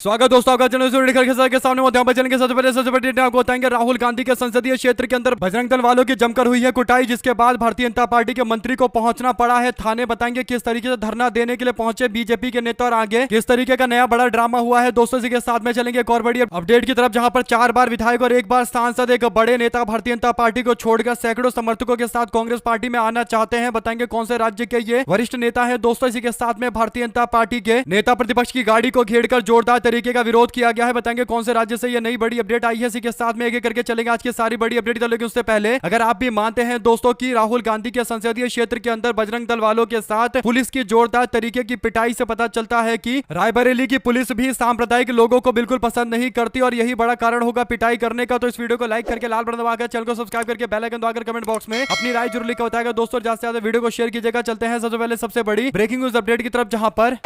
स्वागत दोस्तों आपका चैनल के सामने चैनल के सबसे बड़ी आपको बताएंगे। राहुल गांधी के संसदीय क्षेत्र के अंदर बजरंग दल वालों की जमकर हुई है कुटाई, जिसके बाद भारतीय जनता पार्टी के मंत्री को पहुंचना पड़ा है थाने। बताएंगे किस तरीके से धरना देने के लिए पहुंचे बीजेपी के नेता और आगे किस तरीके का नया बड़ा ड्रामा हुआ है। दोस्तों इसी के साथ में चलेंगे एक और बड़ी अपडेट की तरफ, जहां पर 4 बार विधायक और 1 बार सांसद एक बड़े नेता भारतीय जनता पार्टी को छोड़कर सैकड़ों समर्थकों के साथ कांग्रेस पार्टी में आना चाहते हैं। बताएंगे कौन से राज्य के ये वरिष्ठ नेता है। दोस्तों इसी के साथ में भारतीय जनता पार्टी के नेता प्रतिपक्ष की गाड़ी को घेरकर जोरदार तरीके का विरोध किया गया है। बताएंगे कौन से राज्य से ये नई बड़ी अपडेट आई है। इसी के साथ में एक एक करके चलेंगे आज की सारी बड़ी अपडेट। लेकिन उससे पहले अगर आप भी मानते हैं दोस्तों कि राहुल गांधी के संसदीय क्षेत्र के अंदर बजरंग दल वालों के साथ पुलिस की जोरदार तरीके की पिटाई से पता चलता है कि रायबरेली की पुलिस भी सांप्रदायिक लोगों को बिल्कुल पसंद नहीं करती और यही बड़ा कारण होगा पिटाई करने का। तो इस वीडियो को लाइक करके लाल बटन दबाकर चैनल को सब्सक्राइब करके बेल आइकन दबाकर कमेंट बॉक्स में अपनी राय जरूर लिखकर बताएगा। दोस्तों ज्यादा से ज्यादा वीडियो को शेयर कीजिएगा। चलते हैं सबसे पहले सबसे बड़ी ब्रेकिंग न्यूज अपडेट की तरफ, जहां पर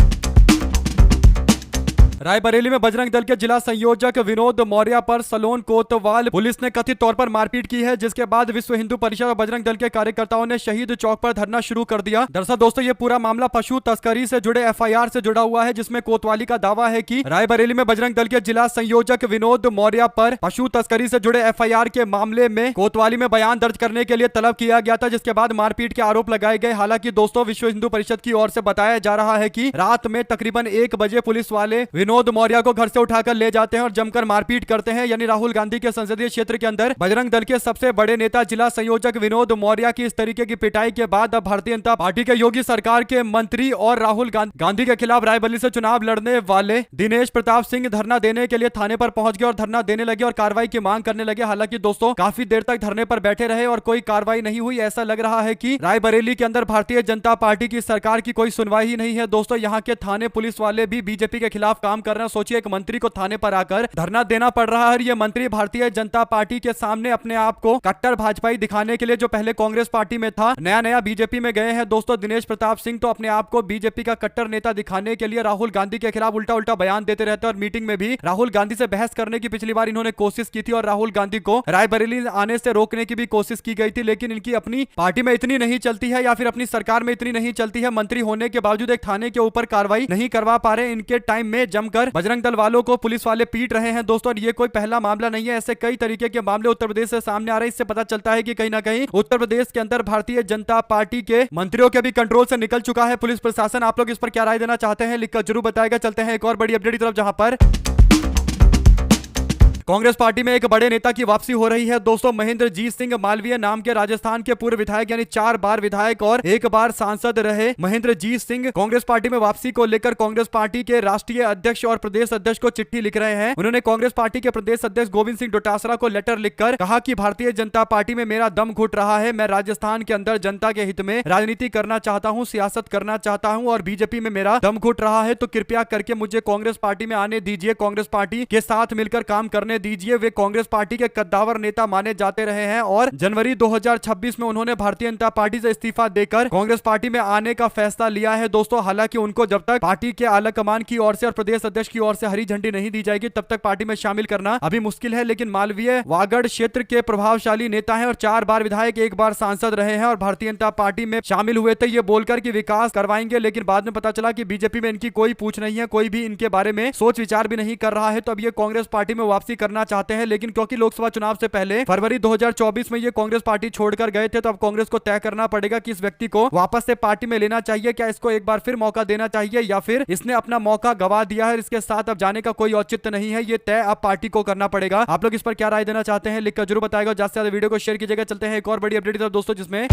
रायबरेली में बजरंग दल के जिला संयोजक विनोद मौर्य पर सलोन कोतवाल पुलिस ने कथित तौर पर मारपीट की है, जिसके बाद विश्व हिंदू परिषद और बजरंग दल के कार्यकर्ताओं ने शहीद चौक पर धरना शुरू कर दिया। दरअसल दोस्तों ये पूरा मामला पशु तस्करी से जुड़े एफआईआर से जुड़ा हुआ है, जिसमें कोतवाली का दावा है कि रायबरेली में बजरंग दल के जिला संयोजक विनोद मौर्य पर पशु तस्करी से जुड़े एफआईआर के मामले में कोतवाली में बयान दर्ज करने के लिए तलब किया गया था, जिसके बाद मारपीट के आरोप लगाए गए। हालांकि दोस्तों विश्व हिंदू परिषद की ओर से बताया जा रहा है कि रात में तकरीबन 1 बजे पुलिस वाले विनोद मौर्य को घर से उठाकर ले जाते हैं और जमकर मारपीट करते हैं। यानी राहुल गांधी के संसदीय क्षेत्र के अंदर बजरंग दल के सबसे बड़े नेता जिला संयोजक विनोद मौर्य की इस तरीके की पिटाई के बाद अब भारतीय जनता पार्टी के योगी सरकार के मंत्री और राहुल गांधी के खिलाफ रायबरेली से चुनाव लड़ने वाले दिनेश प्रताप सिंह धरना देने के लिए थाने पर पहुंच गए और धरना देने लगे और कार्रवाई की मांग करने लगे। हालांकि दोस्तों काफी देर तक धरने पर बैठे रहे और कोई कार्रवाई नहीं हुई। ऐसा लग रहा है कि रायबरेली के अंदर भारतीय जनता पार्टी की सरकार की कोई सुनवाई ही नहीं है। दोस्तों यहाँ के थाने पुलिस वाले भी बीजेपी के खिलाफ काम कर रहे हैं। सोचिए एक मंत्री को थाने पर आकर धरना देना पड़ रहा है। ये मंत्री भारतीय जनता पार्टी के सामने अपने आप को कट्टर भाजपाई दिखाने के लिए, जो पहले कांग्रेस पार्टी में था, नया नया बीजेपी में गए हैं। दोस्तों दिनेश प्रताप सिंह तो अपने आप को बीजेपी का कट्टर नेता दिखाने के लिए राहुल गांधी के खिलाफ उल्टा उल्टा बयान देते रहते हैं और मीटिंग में भी राहुल गांधी से बहस करने की पिछली बार इन्होंने कोशिश की थी और राहुल गांधी को रायबरेली आने से रोकने की भी कोशिश की गई थी। लेकिन इनकी अपनी पार्टी में इतनी नहीं चलती है या फिर अपनी सरकार में इतनी नहीं चलती है। मंत्री होने के बावजूद एक थाने के ऊपर कार्रवाई नहीं करवा पा रहे। इनके टाइम में जमकर बजरंग दल वालों को पुलिस वाले पीट रहे हैं। दोस्तों ये कोई पहला मामला नहीं है, ऐसे कई तरीके के मामले उत्तर प्रदेश से सामने आ रहे हैं। इससे पता चलता है कि कहीं ना कहीं उत्तर प्रदेश के अंदर भारतीय जनता पार्टी के मंत्रियों के भी कंट्रोल से निकल चुका है पुलिस प्रशासन। आप लोग इस पर क्या राय देना चाहते हैं लिखकर जरूर बताएगा। चलते हैं एक और बड़ी अपडेट की तरफ, जहां पर कांग्रेस पार्टी में एक बड़े नेता की वापसी हो रही है। दोस्तों महेंद्रजीत सिंह मालवीय नाम के राजस्थान के पूर्व विधायक, यानी 4 बार विधायक और 1 बार सांसद रहे महेंद्रजीत सिंह कांग्रेस पार्टी में वापसी को लेकर कांग्रेस पार्टी के राष्ट्रीय अध्यक्ष और प्रदेश अध्यक्ष को चिट्ठी लिख रहे हैं। उन्होंने कांग्रेस पार्टी के प्रदेश अध्यक्ष गोविंद सिंह डोटासरा को लेटर लिखकर कहा कि भारतीय जनता पार्टी में मेरा दम घुट रहा है। मैं राजस्थान के अंदर जनता के हित में राजनीति करना चाहता हूँ, सियासत करना चाहता हूँ और बीजेपी में मेरा दम घुट रहा है, तो कृपया करके मुझे कांग्रेस पार्टी में आने दीजिए, कांग्रेस पार्टी के साथ मिलकर काम करने दीजिए। वे कांग्रेस पार्टी के कद्दावर नेता माने जाते रहे हैं और जनवरी 2026 में उन्होंने भारतीय जनता पार्टी से इस्तीफा देकर कांग्रेस पार्टी में आने का फैसला लिया है। दोस्तों हालांकि उनको जब तक पार्टी के आला कमान की ओर से और प्रदेश अध्यक्ष की ओर से हरी झंडी नहीं दी जाएगी तब तक पार्टी में शामिल करना अभी मुश्किल है। लेकिन मालवीय वागड़ क्षेत्र के प्रभावशाली नेता है और 4 बार विधायक, 1 बार सांसद रहे हैं और भारतीय जनता पार्टी में शामिल हुए थे ये बोलकर कि विकास करवाएंगे। लेकिन बाद में पता चला कि बीजेपी में इनकी कोई पूछ नहीं है, कोई भी इनके बारे में सोच विचार भी नहीं कर रहा है। तो अब ये कांग्रेस पार्टी में वापसी करना चाहते हैं। लेकिन क्योंकि लोकसभा चुनाव से पहले फरवरी 2024 में ये कांग्रेस पार्टी छोड़कर गए थे, तो अब कांग्रेस को तय करना पड़ेगा कि इस व्यक्ति को वापस से पार्टी में लेना चाहिए, क्या इसको एक बार फिर मौका देना चाहिए या फिर इसने अपना मौका गवा दिया है, इसके साथ अब जाने का कोई औचित्य नहीं है। ये तय अब पार्टी को करना पड़ेगा। आप लोग इस पर क्या राय देना चाहते हैं लिखकर जरूर बताएगा। ज्यादा से ज्यादा वीडियो को शेयर कीजिएगा। चलते हैं एक और बड़ी अपडेट दोस्तों, जिसमें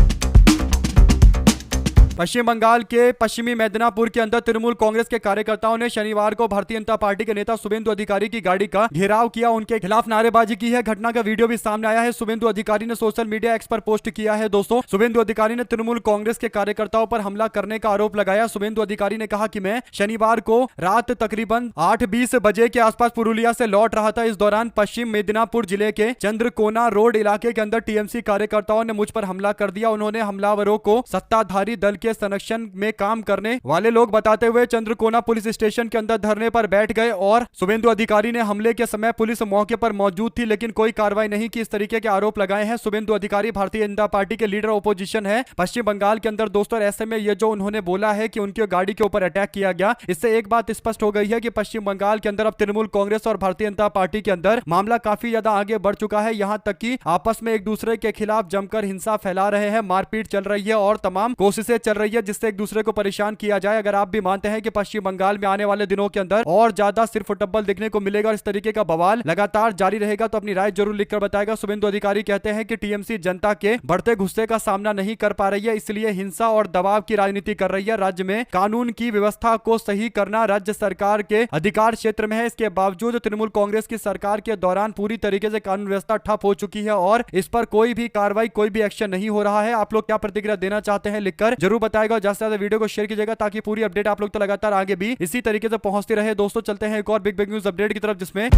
पश्चिम बंगाल के पश्चिमी मेदिनीपुर के अंदर तृणमूल कांग्रेस के कार्यकर्ताओं ने शनिवार को भारतीय जनता पार्टी के नेता शुभेंदु अधिकारी की गाड़ी का घेराव किया, उनके खिलाफ नारेबाजी की है। घटना का वीडियो भी सामने आया है। शुभेंदु अधिकारी ने सोशल मीडिया एक्स पर पोस्ट किया है। दोस्तों शुभेंदु अधिकारी ने तृणमूल कांग्रेस के कार्यकर्ताओं पर हमला करने का आरोप लगाया। शुभेंदु अधिकारी ने कहा कि मैं शनिवार को रात तकरीबन 8:20 बजे के आसपास पुरुलिया से लौट रहा था। इस दौरान पश्चिम मेदिनीपुर जिले के चंद्रकोना रोड इलाके के अंदर टीएमसी कार्यकर्ताओं ने मुझ पर हमला कर दिया। उन्होंने हमलावरों को सत्ताधारी दल के संरक्षण में काम करने वाले लोग बताते हुए चंद्रकोना पुलिस स्टेशन के अंदर धरने पर बैठ गए और शुभेंदु अधिकारी ने हमले के समय पुलिस मौके पर मौजूद थी लेकिन कोई कार्रवाई नहीं की, इस तरीके के आरोप लगाए हैं। शुभेंदु अधिकारी भारतीय जनता पार्टी के लीडर ओपोजिशन है पश्चिम बंगाल के अंदर दोस्तों। ऐसे में ये जो उन्होंने बोला है कि उनकी गाड़ी के ऊपर अटैक किया गया, इससे एक बात स्पष्ट हो गई है कि पश्चिम बंगाल के अंदर अब तृणमूल कांग्रेस और भारतीय जनता पार्टी के अंदर मामला काफी ज्यादा आगे बढ़ चुका है। यहां तक कि आपस में एक दूसरे के खिलाफ जमकर हिंसा फैला रहे हैं, मारपीट चल रही है और तमाम कोशिशें चल रही है जिससे एक दूसरे को परेशान किया जाए। अगर आप भी मानते हैं कि पश्चिम बंगाल में आने वाले दिनों के अंदर और ज्यादा सिर्फ टब्बल देखने को मिलेगा और इस तरीके का बवाल लगातार जारी रहेगा तो अपनी राय जरूर लिखकर बताएगा। शुभेंदु अधिकारी कहते हैं कि टीएमसी जनता के बढ़ते गुस्से का सामना नहीं कर पा रही है, इसलिए हिंसा और दबाव की राजनीति कर रही है। राज्य में कानून की व्यवस्था को सही करना राज्य सरकार के अधिकार क्षेत्र में है। इसके बावजूद तृणमूल कांग्रेस की सरकार के दौरान पूरी तरीके से कानून व्यवस्था ठप हो चुकी है और इस पर कोई भी कार्रवाई, कोई भी एक्शन नहीं हो रहा है। आप लोग क्या प्रतिक्रिया देना चाहते हैं लिखकर जरूर बताएगा। ज्यादा से ज्यादा वीडियो को शेयर कीजिएगा ताकि पूरी अपडेट आप लोग तो लगातार आगे भी इसी तरीके से पहुंचती रहे। दोस्तों चलते हैं एक और बिग न्यूज अपडेट की तरफ, जिसमें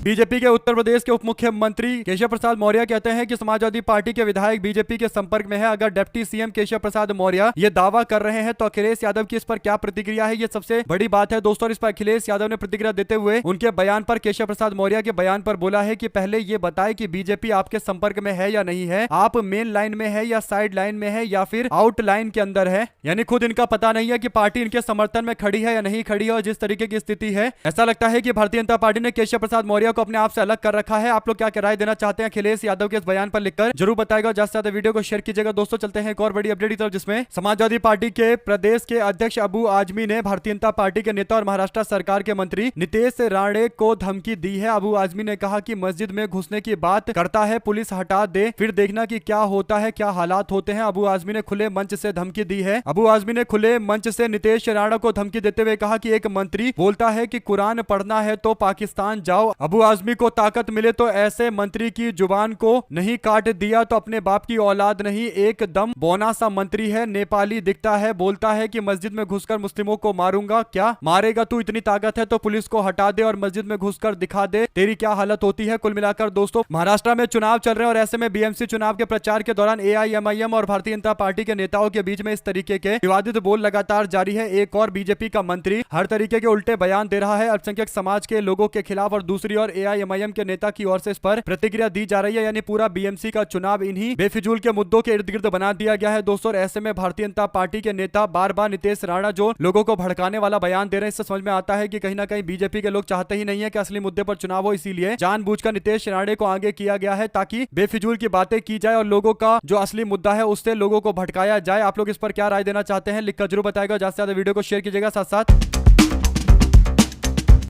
बीजेपी के उत्तर प्रदेश के उप मुख्यमंत्री केशव प्रसाद मौर्य कहते हैं कि समाजवादी पार्टी के विधायक बीजेपी के संपर्क में है। अगर डिप्टी सीएम केशव प्रसाद मौर्य ये दावा कर रहे हैं तो अखिलेश यादव की इस पर क्या प्रतिक्रिया है, ये सबसे बड़ी बात है दोस्तों। इस पर अखिलेश यादव ने प्रतिक्रिया देते हुए उनके बयान पर, केशव प्रसाद मौर्य के बयान पर बोला है कि पहले ये बताए कि बीजेपी आपके संपर्क में है या नहीं है, आप मेन लाइन में है या साइड लाइन में है या फिर आउट लाइन के अंदर है। यानी खुद इनका पता नहीं है कि पार्टी इनके समर्थन में खड़ी है या नहीं खड़ी है। और जिस तरीके की स्थिति है, ऐसा लगता है कि भारतीय जनता पार्टी ने केशव प्रसाद मौर्य को अपने आप से अलग कर रखा है। आप लोग क्या राय देना चाहते हैं अखिलेश यादव के इस बयान पर लिखकर जरूर बताएगा। ज्यादा से ज्यादा वीडियो को शेयर कीजिएगा। दोस्तों चलते हैं एक और बड़ी अपडेट की तरफ, जिसमें समाजवादी पार्टी के प्रदेश के अध्यक्ष अबू आजमी ने भारतीय जनता पार्टी के नेता और महाराष्ट्र सरकार के मंत्री नितेश राणे को धमकी दी है। अबू आजमी ने कहा कि मस्जिद में घुसने की बात करता है, पुलिस हटा दे, फिर देखना कि क्या होता है, क्या हालात होते हैं। अबू आजमी ने खुले मंच से धमकी दी है। अबू आजमी ने खुले मंच से नितेश राणा को धमकी देते हुए कहा कि एक मंत्री बोलता है कि कुरान पढ़ना है तो पाकिस्तान जाओ। अबू आजमी को ताकत मिले तो ऐसे मंत्री की जुबान को नहीं काट दिया तो अपने बाप की औलाद नहीं, एकदम बौना सा मंत्री है, नेपाली दिखता है, बोलता है कि मस्जिद में घुसकर मुस्लिमों को मारूंगा। क्या मारेगा तू? इतनी ताकत है तो पुलिस को हटा दे और मस्जिद में घुसकर दिखा दे, तेरी क्या हालत होती है। कुल मिलाकर दोस्तों महाराष्ट्र में चुनाव चल रहे हैं और ऐसे में बीएमसी चुनाव के प्रचार के दौरान एआईएमआईएम और भारतीय जनता पार्टी के नेताओं के बीच में इस तरीके के विवादित बोल लगातार जारी है। एक और बीजेपी का मंत्री हर तरीके के उल्टे बयान दे रहा है अल्पसंख्यक समाज के लोगों के खिलाफ और दूसरी ओर एआईएमआईएम के नेता की ओर से इस पर प्रतिक्रिया दी जा रही है। यानी पूरा बीएमसी का चुनाव इन्हीं बेफिजूल के मुद्दों के इर्द गिर्द बना दिया गया है दोस्तों। ऐसे में भारतीय जनता पार्टी के नेता बार बार नितेश राणा जो लोगों को भड़काने वाला बयान दे रहे हैं, इससे समझ में आता है कि कहीं ना कहीं बीजेपी के लोग चाहते ही नहीं है कि असली मुद्दे पर चुनाव हो, इसीलिए जानबूझकर नितेश राणे को आगे किया गया है ताकि बेफिजूल की बातें की जाए और लोगों का जो असली मुद्दा है उससे लोगों को भटकाया जाए। आप लोग इस पर क्या राय देना चाहते हैं लिखकर जरूर बताएगा। ज्यादा से ज्यादा वीडियो को शेयर कीजिएगा। साथ साथ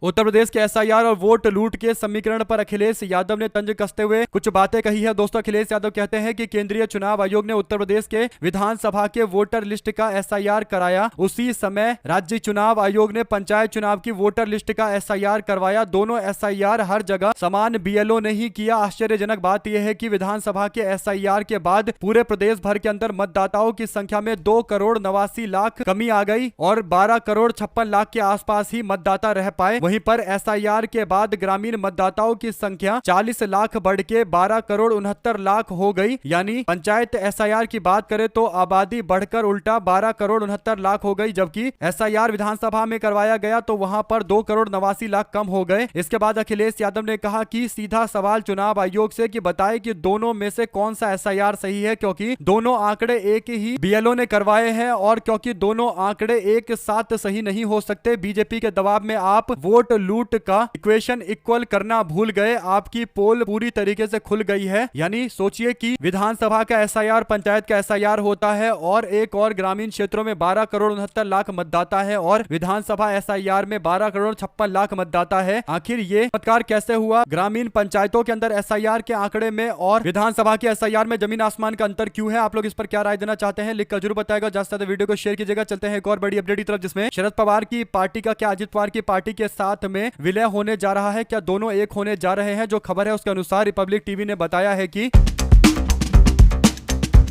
उत्तर प्रदेश के एसआईआर और वोट लूट के समीकरण पर अखिलेश यादव ने तंज कसते हुए कुछ बातें कही है दोस्तों। अखिलेश यादव कहते हैं कि केंद्रीय चुनाव आयोग ने उत्तर प्रदेश के विधानसभा के वोटर लिस्ट का एसआईआर कराया, उसी समय राज्य चुनाव आयोग ने पंचायत चुनाव की वोटर लिस्ट का एसआईआर करवाया। दोनों एसआईआर हर जगह समान बीएलओ नहीं किया। आश्चर्यजनक बात यह है कि विधानसभा के एसआईआर के बाद पूरे प्रदेश भर के अंदर मतदाताओं की संख्या में 2,89,00,000 कमी आ गई और 12,56,00,000 के आसपास ही मतदाता रह पाए। वहीं पर एसआईआर के बाद ग्रामीण मतदाताओं की संख्या 40 लाख बढ़ के 12,69,00,000 हो गई। यानी पंचायत एसआईआर की बात करें तो आबादी बढ़कर उल्टा 12,69,00,000 हो गई, जबकि एसआईआर विधानसभा में करवाया गया तो वहां पर 2,89,00,000 कम हो गए। इसके बाद अखिलेश यादव ने कहा कि सीधा सवाल चुनाव आयोग से कि बताए कि दोनों में से कौन सा एसआईआर सही है, क्योंकि दोनों आंकड़े एक ही बीएलओ ने करवाए हैं और क्योंकि दोनों आंकड़े एक साथ सही नहीं हो सकते। बीजेपी के दबाव में आप वोट लूट का इक्वेशन इक्वल करना भूल गए, आपकी पोल पूरी तरीके से खुल गई है। यानी सोचिए कि विधानसभा का एसआईआर पंचायत का एसआईआर होता है और एक और ग्रामीण क्षेत्रों में 12,69,00,000 मतदाता है और विधानसभा एसआईआर में 12,56,00,000 मतदाता है। आखिर ये चमत्कार कैसे हुआ? ग्रामीण पंचायतों के अंदर एसआईआर के आंकड़े में और विधानसभा के एसआईआर में जमीन आसमान का अंतर क्यों है? आप लोग इस पर क्या राय देना चाहते हैं लिखकर जरूर बताएगा। ज्यादा वीडियो को शेयर कीजिएगा। चलते हैं एक और बड़ी अपडेट की तरफ, जिसमें शरद पवार की पार्टी का क्या अजित पवार की पार्टी के साथ में विलय होने जा रहा है? क्या दोनों एक होने जा रहे हैं? जो खबर है उसके अनुसार रिपब्लिक टीवी ने बताया है कि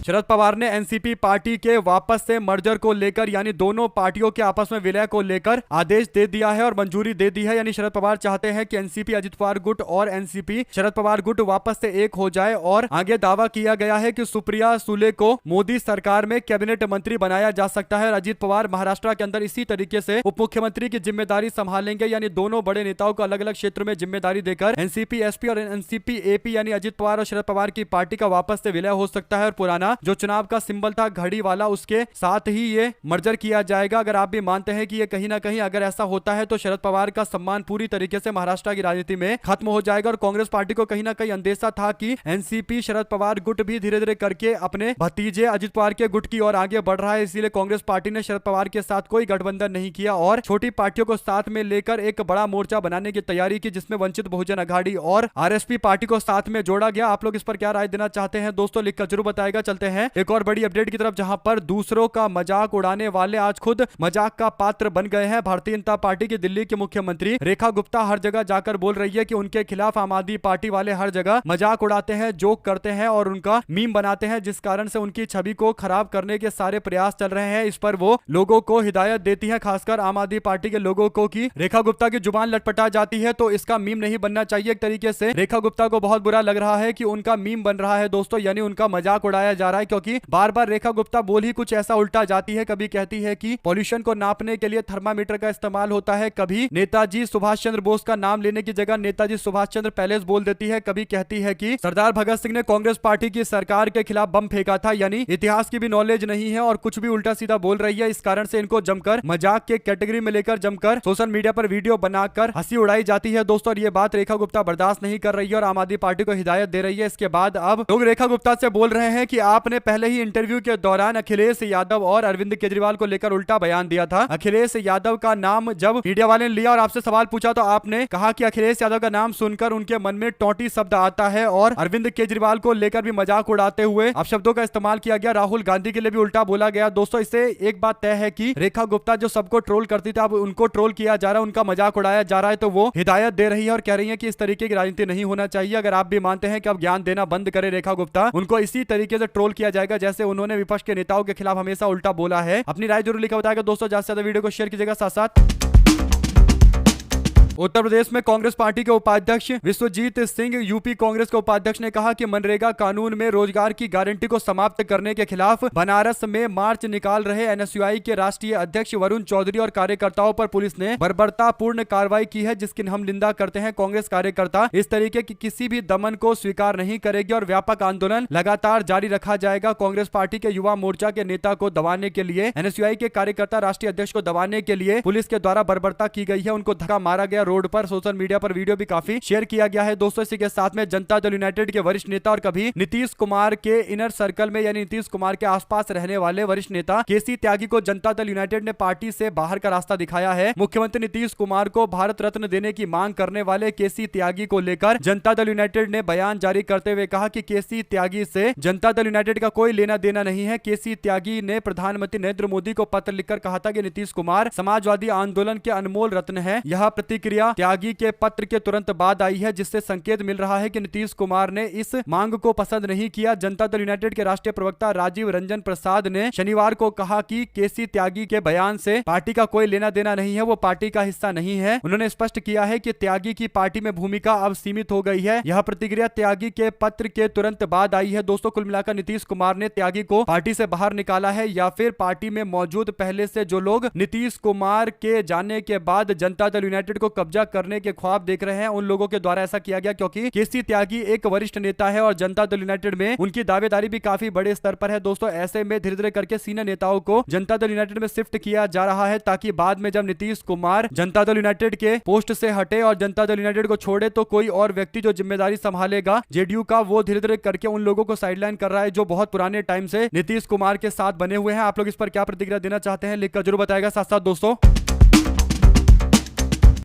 शरद पवार ने एनसीपी पार्टी के वापस से मर्जर को लेकर यानी दोनों पार्टियों के आपस में विलय को लेकर आदेश दे दिया है और मंजूरी दे दी है। यानी शरद पवार चाहते हैं कि एनसीपी अजित पवार गुट और एनसीपी शरद पवार गुट वापस से एक हो जाए। और आगे दावा किया गया है कि सुप्रिया सुले को मोदी सरकार में कैबिनेट मंत्री बनाया जा सकता है और अजित पवार महाराष्ट्र के अंदर इसी तरीके से उप मुख्यमंत्री की जिम्मेदारी संभालेंगे। यानी दोनों बड़े नेताओं को अलग अलग क्षेत्र में जिम्मेदारी देकर एनसीपी एसपी और एनसीपी एपी यानी अजित पवार और शरद पवार की पार्टी का वापस से विलय हो सकता है। और पुराना जो चुनाव का सिंबल था घड़ी वाला, उसके साथ ही ये मर्जर किया जाएगा। अगर आप भी मानते हैं कि ये कहीं ना कहीं अगर ऐसा होता है तो शरद पवार का सम्मान पूरी तरीके से महाराष्ट्र की राजनीति में खत्म हो जाएगा। और कांग्रेस पार्टी को कहीं ना कहीं अंदेशा था कि एनसीपी शरद पवार गुट भी धीरे धीरे करके अपने भतीजे अजित पवार के गुट की ओर आगे बढ़ रहा है। इसीलिए कांग्रेस पार्टी ने शरद पवार के साथ कोई गठबंधन नहीं किया और छोटी पार्टियों को साथ में लेकर एक बड़ा मोर्चा बनाने की तैयारी की, जिसमें वंचित बहुजन अघाड़ी और आरएसपी पार्टी को साथ में जोड़ा गया। आप लोग इस पर क्या राय देना चाहते हैं दोस्तों, लिखकर जरूर बताएगा। चलते हैं एक और बड़ी अपडेट की तरफ, जहां पर दूसरों का मजाक उड़ाने वाले आज खुद मजाक का पात्र बन गए हैं। भारतीय जनता पार्टी की दिल्ली की मुख्यमंत्री रेखा गुप्ता हर जगह जाकर बोल रही है कि उनके खिलाफ आम आदमी पार्टी वाले हर जगह मजाक उड़ाते हैं, जोक करते हैं और उनका मीम बनाते हैं, जिस कारण से उनकी छवि को खराब करने के सारे प्रयास चल रहे हैं। इस पर वो लोगों को हिदायत देती है, खासकर आम आदमी पार्टी के लोगों को, कि रेखा गुप्ता की जुबान लटपटा जाती है तो इसका मीम नहीं बनना चाहिए। एक तरीके से रेखा गुप्ता को बहुत बुरा लग रहा है कि उनका मीम बन रहा है दोस्तों, यानी उनका मजाक उड़ाया जा रहा है। क्योंकि बार बार रेखा गुप्ता बोल ही कुछ ऐसा उल्टा जाती है। कभी कहती है कि पॉल्यूशन को नापने के लिए थर्मामीटर का इस्तेमाल होता है, कभी नेताजी सुभाष चंद्र बोस का नाम लेने की जगह नेताजी सुभाष चंद्र पैलेस बोल देती है, कभी कहती है कि सरदार भगत सिंह ने कांग्रेस पार्टी की सरकार के खिलाफ बम फेंका था। यानी इतिहास की भी नॉलेज नहीं है और कुछ भी उल्टा सीधा बोल रही है। इस कारण से इनको जमकर मजाक के कैटेगरी में लेकर जमकर सोशल मीडिया पर वीडियो बनाकर हंसी उड़ाई जाती है दोस्तों। और ये बात रेखा गुप्ता बर्दाश्त नहीं कर रही है और आम आदमी पार्टी को हिदायत दे रही है। इसके बाद अब लोग रेखा गुप्ता से बोल रहे हैं कि आपने पहले ही इंटरव्यू के दौरान अखिलेश यादव और अरविंद केजरीवाल को लेकर उल्टा बयान दिया था। अखिलेश यादव का नाम जब मीडिया वाले ने लिया और आपसे सवाल पूछा तो आपने कहा कि अखिलेश यादव का नाम सुनकर उनके मन में टोंटी शब्द आता है और अरविंद केजरीवाल को लेकर भी मजाक उड़ाते हुए अपशब्दों का इस्तेमाल किया गया। राहुल गांधी के लिए भी उल्टा बोला गया दोस्तों। इससे एक बात तय है कि रेखा गुप्ता जो सबको ट्रोल करती थी, अब उनको ट्रोल किया जा रहा है, उनका मजाक उड़ाया जा रहा है, तो वो हिदायत दे रही है और कह रही है कि इस तरीके की राजनीति नहीं होना चाहिए। अगर आप भी मानते हैं कि अब ज्ञान देना बंद करे रेखा गुप्ता, उनको इसी तरीके से ट्रोल किया जाएगा जैसे उन्होंने विपक्ष के नेताओं के खिलाफ हमेशा उल्टा बोला है। अपनी राय जरूर लिखा बताएगा दोस्तों, ज्यादा से ज्यादा वीडियो को शेयर कीजिएगा। साथ साथ उत्तर प्रदेश में कांग्रेस पार्टी के उपाध्यक्ष विश्वजीत सिंह, यूपी कांग्रेस के उपाध्यक्ष ने कहा कि मनरेगा कानून में रोजगार की गारंटी को समाप्त करने के खिलाफ बनारस में मार्च निकाल रहे एनएसयूआई के राष्ट्रीय अध्यक्ष वरुण चौधरी और कार्यकर्ताओं पर पुलिस ने बर्बरतापूर्ण कार्रवाई की है, जिसकी हम निंदा करते हैं। कांग्रेस कार्यकर्ता इस तरीके की किसी भी दमन को स्वीकार नहीं करेगी और व्यापक आंदोलन लगातार जारी रखा जाएगा। कांग्रेस पार्टी के युवा मोर्चा के नेता को दबाने के लिए, एनएसयूआई के कार्यकर्ता राष्ट्रीय अध्यक्ष को दबाने के लिए पुलिस के द्वारा बर्बरता की गई है, उनको धक्का मारा गया रोड पर। सोशल मीडिया पर वीडियो भी काफी शेयर किया गया है दोस्तों। इसी के साथ में जनता दल यूनाइटेड के वरिष्ठ नेता और कभी नीतीश कुमार के इनर सर्कल में यानी नीतीश कुमार के आसपास रहने वाले वरिष्ठ नेता केसी त्यागी को जनता दल यूनाइटेड ने पार्टी से बाहर का रास्ता दिखाया है। मुख्यमंत्री नीतीश कुमार को भारत रत्न देने की मांग करने वाले केसी त्यागी को लेकर जनता दल यूनाइटेड ने बयान जारी करते हुए कहा कि केसी त्यागी से जनता दल यूनाइटेड का कोई लेना देना नहीं है। केसी त्यागी ने प्रधानमंत्री नरेंद्र मोदी को पत्र लिखकर कहा था कि नीतीश कुमार समाजवादी आंदोलन के अनमोल रत्न है। यह प्रतिक्रिया त्यागी के पत्र के तुरंत बाद आई है, जिससे संकेत मिल रहा है कि नीतीश कुमार ने इस मांग को पसंद नहीं किया। जनता दल यूनाइटेड के राष्ट्रीय प्रवक्ता राजीव रंजन प्रसाद ने शनिवार को कहा कि केसी त्यागी के बयान से पार्टी का कोई लेना देना नहीं है, वो पार्टी का हिस्सा नहीं है। उन्होंने स्पष्ट किया है कि त्यागी की पार्टी में भूमिका अब सीमित हो गई है। यह प्रतिक्रिया त्यागी के पत्र के तुरंत बाद आई है दोस्तों। कुल मिलाकर नीतीश कुमार ने त्यागी को पार्टी से बाहर निकाला है या फिर पार्टी में मौजूद पहले से जो लोग नीतीश कुमार के जाने के बाद जनता दल यूनाइटेड को कब्जा करने के ख्वाब देख रहे हैं, उन लोगों के द्वारा ऐसा किया गया। क्योंकि केसी त्यागी एक वरिष्ठ नेता है और जनता दल यूनाइटेड में उनकी दावेदारी भी काफी बड़े स्तर पर है दोस्तों। ऐसे में धीरे धीरे करके सीनियर नेताओं को जनता दल यूनाइटेड में शिफ्ट किया जा रहा है, ताकि बाद में जब नीतीश कुमार जनता दल यूनाइटेड के पोस्ट से हटे और जनता दल यूनाइटेड को छोड़े तो कोई और व्यक्ति जो जिम्मेदारी संभालेगा जेडीयू का, वो धीरे धीरे करके उन लोगों को साइडलाइन कर रहा है जो बहुत पुराने टाइम से नीतीश कुमार के साथ बने हुए हैं। आप लोग इस पर क्या प्रतिक्रिया देना चाहते हैं लिखकर जरूर बताएगा। साथ साथ दोस्तों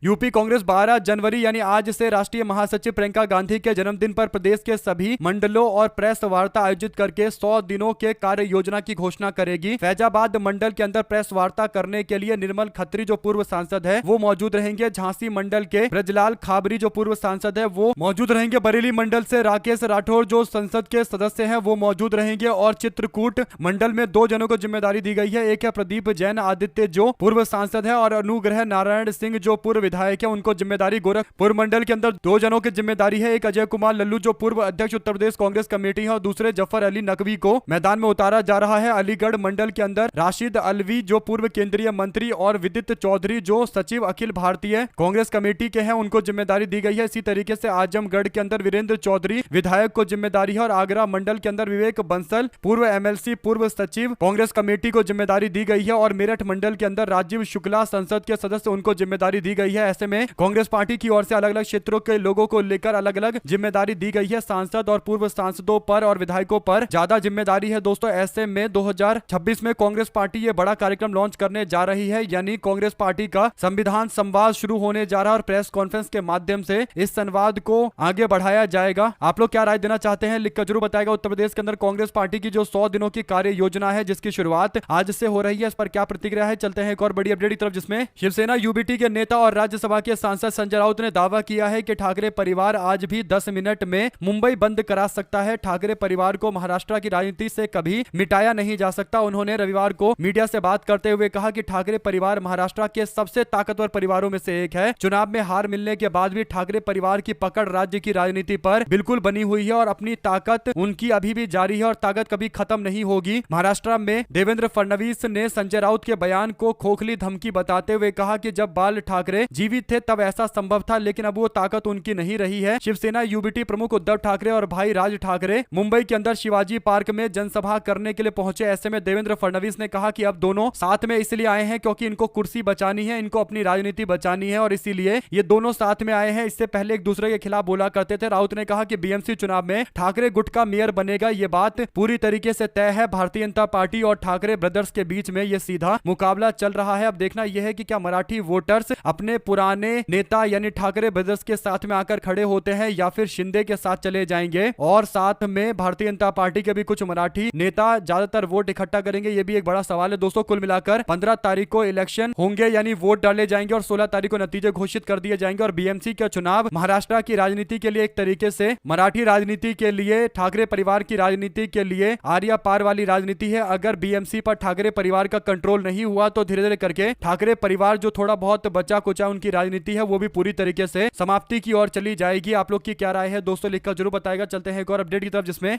यूपी कांग्रेस 12 जनवरी यानी आज से राष्ट्रीय महासचिव प्रियंका गांधी के जन्मदिन पर प्रदेश के सभी मंडलों और प्रेस वार्ता आयोजित करके 100 दिनों के कार्य योजना की घोषणा करेगी। फैजाबाद मंडल के अंदर प्रेस वार्ता करने के लिए निर्मल खत्री जो पूर्व सांसद है वो मौजूद रहेंगे। झांसी मंडल के ब्रजलाल खाबरी जो पूर्व सांसद है वो मौजूद रहेंगे। बरेली मंडल से राकेश राठौर जो संसद के सदस्य हैं वो मौजूद रहेंगे। और चित्रकूट मंडल में 2 जनों को जिम्मेदारी दी गई है। एक है प्रदीप जैन आदित्य जो पूर्व सांसद है और अनुग्रह नारायण सिंह जो पूर्व विधायक है उनको जिम्मेदारी। गोरखपुर मंडल के अंदर 2 जनों की जिम्मेदारी है। एक अजय कुमार लल्लू जो पूर्व अध्यक्ष उत्तर प्रदेश कांग्रेस कमेटी है और दूसरे जफर अली नकवी को मैदान में उतारा जा रहा है। अलीगढ़ मंडल के अंदर राशिद अलवी जो पूर्व केंद्रीय मंत्री और विदित चौधरी जो सचिव अखिल भारतीय कांग्रेस कमेटी के हैं उनको जिम्मेदारी दी गई है। इसी तरीके से आजमगढ़ के अंदर वीरेंद्र चौधरी विधायक को जिम्मेदारी है और आगरा मंडल के अंदर विवेक बंसल पूर्व एमएलसी पूर्व सचिव कांग्रेस कमेटी को जिम्मेदारी दी गई है। और मेरठ मंडल के अंदर राजीव शुक्ला संसद के सदस्य उनको जिम्मेदारी दी गई है। ऐसे में कांग्रेस पार्टी की ओर से अलग अलग क्षेत्रों के लोगों को लेकर अलग अलग जिम्मेदारी दी गई है। सांसद और पूर्व सांसदों पर और विधायकों पर ज्यादा जिम्मेदारी है दोस्तों। ऐसे में 2026 में कांग्रेस पार्टी ये बड़ा कार्यक्रम लॉन्च करने जा रही है, यानी कांग्रेस पार्टी का संविधान संवाद शुरू होने जा रहा है और प्रेस कॉन्फ्रेंस के माध्यम से इस संवाद को आगे बढ़ाया जाएगा। आप लोग क्या राय देना चाहते हैं लिखकर जरूर बताएगा। उत्तर प्रदेश के अंदर कांग्रेस पार्टी की जो 100 दिनों की कार्य योजना है जिसकी शुरुआत आज से हो रही है, इस पर क्या प्रतिक्रिया है। चलते हैं एक और बड़ी अपडेट की तरफ जिसमें शिवसेना यूबीटी के नेता और राज्यसभा के सांसद संजय राउत ने दावा किया है कि ठाकरे परिवार आज भी 10 मिनट में मुंबई बंद करा सकता है। ठाकरे परिवार को महाराष्ट्र की राजनीति से कभी मिटाया नहीं जा सकता। उन्होंने रविवार को मीडिया से बात करते हुए कहा कि ठाकरे परिवार महाराष्ट्र के सबसे ताकतवर परिवारों में से एक है। चुनाव में हार मिलने के बाद भी ठाकरे परिवार की पकड़ राज्य की राजनीति पर बिल्कुल बनी हुई है और अपनी ताकत उनकी अभी भी जारी है और ताकत कभी खत्म नहीं होगी। महाराष्ट्र में देवेंद्र फडणवीस ने संजय राउत के बयान को खोखली धमकी बताते हुए कहा कि जब बाल ठाकरे जीवित थे तब ऐसा संभव था, लेकिन अब वो ताकत उनकी नहीं रही है। शिवसेना यूबीटी प्रमुख उद्धव ठाकरे और भाई राज ठाकरे मुंबई के अंदर शिवाजी पार्क में जनसभा करने के लिए पहुंचे। ऐसे में देवेंद्र फडणवीस ने कहा कि अब दोनों साथ में इसलिए आए हैं क्योंकि इनको कुर्सी बचानी है, इनको अपनी राजनीति बचानी है और इसीलिए ये दोनों साथ में आए हैं। इससे पहले एक दूसरे के खिलाफ बोला करते थे। राउत ने कहा कि बीएमसी चुनाव में ठाकरे गुट का मेयर बनेगा, ये बात पूरी तरीके से तय है। भारतीय जनता पार्टी और ठाकरे ब्रदर्स के बीच में ये सीधा मुकाबला चल रहा है। अब देखना यह है कि क्या मराठी वोटर्स अपने पुराने नेता यानी ठाकरे ब्रदर्स के साथ में आकर खड़े होते हैं या फिर शिंदे के साथ चले जाएंगे। और साथ में भारतीय जनता पार्टी के भी कुछ मराठी नेता ज्यादातर वोट इकट्ठा करेंगे, ये भी एक बड़ा सवाल है दोस्तों। कुल मिलाकर 15 तारीख को इलेक्शन होंगे यानी वोट डाले जाएंगे और 16 तारीख को नतीजे घोषित कर दिए जाएंगे। और बीएमसी का चुनाव महाराष्ट्र की राजनीति के लिए एक तरीके से मराठी राजनीति के लिए ठाकरे परिवार की राजनीति के लिए आर्या पार वाली राजनीति है। अगर बीएमसी पर ठाकरे परिवार का कंट्रोल नहीं हुआ तो धीरे धीरे करके ठाकरे परिवार जो थोड़ा बहुत बचा कुचा उनकी राजनीति है वो भी पूरी तरीके से समाप्ति की ओर चली जाएगी। आप लोग की क्या राय है दोस्तों लिखकर जरूर बताएगा। चलते हैं एक और अपडेट की तरफ जिसमें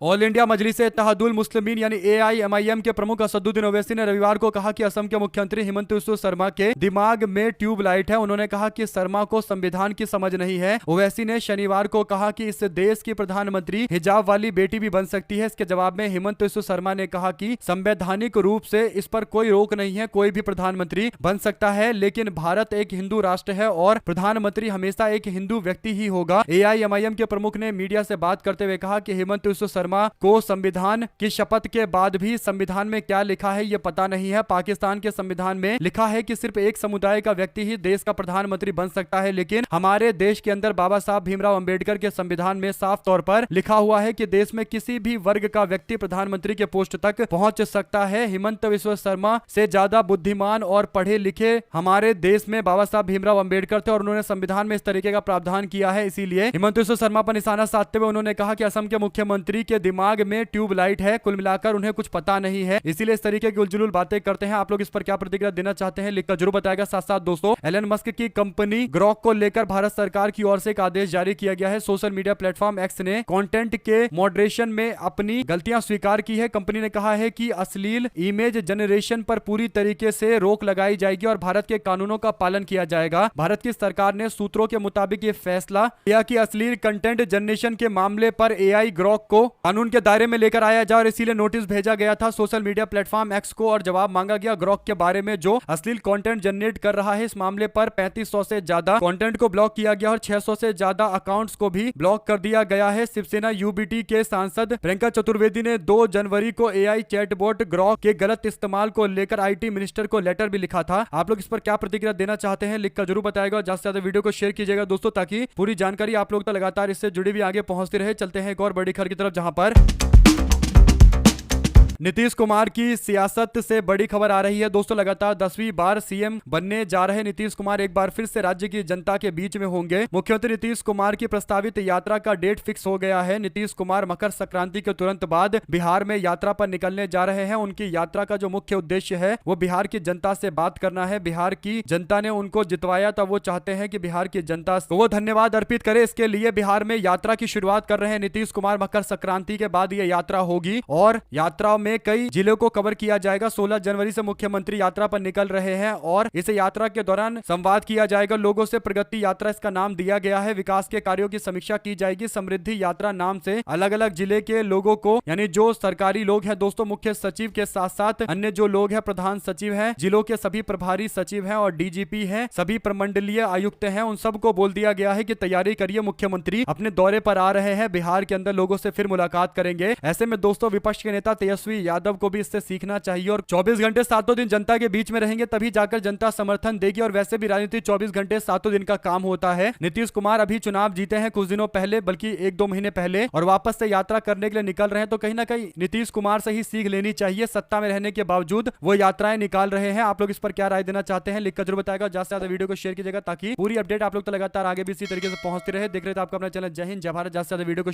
ऑल इंडिया मजलिस इत्तेहादुल मुस्लिमीन यानी AIMIM के प्रमुख असदुद्दीन ओवैसी ने रविवार को कहा कि असम के मुख्यमंत्री हिमंत बिस्वा शर्मा के दिमाग में ट्यूबलाइट है। उन्होंने कहा कि शर्मा को संविधान की समझ नहीं है। ओवैसी ने शनिवार को कहा कि इस देश की प्रधानमंत्री हिजाब वाली बेटी भी बन सकती है। इसके जवाब में हिमंत बिस्वा शर्मा ने कहा कि संवैधानिक रूप से इस पर कोई रोक नहीं है, कोई भी प्रधानमंत्री बन सकता है, लेकिन भारत एक हिंदू राष्ट्र है और प्रधानमंत्री हमेशा एक हिंदू व्यक्ति ही होगा। AIMIM के प्रमुख ने मीडिया से बात करते हुए कहा कि हिमंत बिस्वा शर्मा को संविधान की शपथ के बाद भी संविधान में क्या लिखा है ये पता नहीं है। पाकिस्तान के संविधान में लिखा है कि सिर्फ एक समुदाय का व्यक्ति ही देश का प्रधानमंत्री बन सकता है, लेकिन हमारे देश के अंदर बाबा साहब भीमराव अंबेडकर के संविधान में साफ तौर पर लिखा हुआ है कि देश में किसी भी वर्ग का व्यक्ति प्रधानमंत्री के पोस्ट तक पहुंच सकता है। हिमंत बिस्वा शर्मा से ज्यादा बुद्धिमान और पढ़े लिखे हमारे देश में बाबा साहब भीमराव अंबेडकर थे और उन्होंने संविधान में इस तरीके का प्रावधान किया है। इसीलिए हिमंत बिस्वा शर्मा पर निशाना साधते हुए उन्होंने कहा कि असम के मुख्यमंत्री के दिमाग में ट्यूबलाइट है, कुल मिलाकर उन्हें कुछ पता नहीं है, इसीलिए इस तरीके की उलझुल बातें करते हैं। आप लोग इस पर क्या प्रतिक्रिया देना चाहते हैं लिखकर जरूर बताएगा। साथ साथ दोस्तों एलन मस्क की कंपनी ग्रॉक को लेकर भारत सरकार की ओर से एक आदेश जारी किया गया है। सोशल मीडिया प्लेटफॉर्म एक्स ने कंटेंट के मॉडरेशन में अपनी गलतियां स्वीकार की है। कंपनी ने कहा है कि अश्लील इमेज जनरेशन पर पूरी तरीके से रोक लगाई जाएगी और भारत के कानूनों का पालन किया जाएगा। भारत की सरकार ने सूत्रों के मुताबिक ये फैसला किया कि अश्लील कंटेंट जनरेशन के मामले पर AI ग्रॉक को कानून के दायरे में लेकर आया जाए और इसीलिए नोटिस भेजा गया था सोशल मीडिया प्लेटफॉर्म एक्स को और जवाब मांगा गया ग्रॉक के बारे में जो अश्लील कंटेंट जनरेट कर रहा है। इस मामले पर 3500 से ज्यादा कंटेंट को ब्लॉक किया गया और 600 से ज्यादा अकाउंट्स को भी ब्लॉक कर दिया गया है। शिवसेना यूबीटी के सांसद प्रियंका चतुर्वेदी ने 2 जनवरी को एआई चैटबॉट ग्रॉक के गलत इस्तेमाल को लेकर आईटी मिनिस्टर को लेटर भी लिखा था। आप लोग इस पर क्या प्रतिक्रिया देना चाहते हैं लिखकर जरूर बताएगा। ज्यादा से ज्यादा वीडियो को शेयर कीजिएगा दोस्तों, ताकि पूरी जानकारी आप लोग तक लगातार इससे जुड़ी भी आगे पहुंचती रहे। चलते हैं एक और बड़ी खबर की तरफ, जहां पर नीतीश कुमार की सियासत से बड़ी खबर आ रही है दोस्तों। लगातार 10वीं बार सीएम बनने जा रहे नीतीश कुमार एक बार फिर से राज्य की जनता के बीच में होंगे। मुख्यमंत्री नीतीश कुमार की प्रस्तावित यात्रा का डेट फिक्स हो गया है। नीतीश कुमार मकर संक्रांति के तुरंत बाद बिहार में यात्रा पर निकलने जा रहे हैं। उनकी यात्रा का जो मुख्य उद्देश्य है वो बिहार की जनता से बात करना है। बिहार की जनता ने उनको जितवाया था, वो चाहते हैं कि बिहार की जनता को वो धन्यवाद अर्पित करे। इसके लिए बिहार में यात्रा की शुरुआत कर रहे हैं नीतीश कुमार। मकर संक्रांति के बाद ये यात्रा होगी और यात्रा में कई जिलों को कवर किया जाएगा। 16 जनवरी से मुख्यमंत्री यात्रा पर निकल रहे हैं और इस यात्रा के दौरान संवाद किया जाएगा लोगों से। प्रगति यात्रा इसका नाम दिया गया है। विकास के कार्यों की समीक्षा की जाएगी। समृद्धि यात्रा नाम से अलग अलग जिले के लोगों को, यानी जो सरकारी लोग हैं दोस्तों, मुख्य सचिव के साथ साथ अन्य जो लोग हैं, प्रधान सचिव हैं, जिलों के सभी प्रभारी सचिव हैं और डीजीपी हैं, सभी प्रमंडलीय आयुक्त हैं, उन सबको बोल दिया गया है कि तैयारी करिए। मुख्यमंत्री अपने दौरे पर आ रहे हैं, बिहार के अंदर लोगों से फिर मुलाकात करेंगे। ऐसे में दोस्तों विपक्ष के नेता तेजस्वी यादव को भी इससे सीखना चाहिए और 24 घंटे 7 दिन जनता के बीच में रहेंगे तभी जाकर जनता समर्थन देगी। और वैसे भी राजनीति 24 घंटे 7 दिन का काम होता है। नीतीश कुमार अभी चुनाव जीते हैं कुछ दिनों पहले, बल्कि 1-2 महीने पहले, और वापस से यात्रा करने के लिए निकल रहे हैं। तो कहीं ना कहीं नीतीश कुमार से ही सीख लेनी चाहिए। सत्ता में रहने के बावजूद वो यात्राएं निकाल रहे हैं। आप लोग इस पर क्या राय देना चाहते हैं लिखकर जरूर बताएगा। ज्यादा से ज्यादा वीडियो को शेयर कीजिएगा ताकि पूरी अपडेट आप लोग तो लगातार आगे भी इसी तरीके से पहुंचती रहे। देख रहे थे आपका अपना चैनल जय हिंद जय भारत। ज्यादा से ज्यादा वीडियो को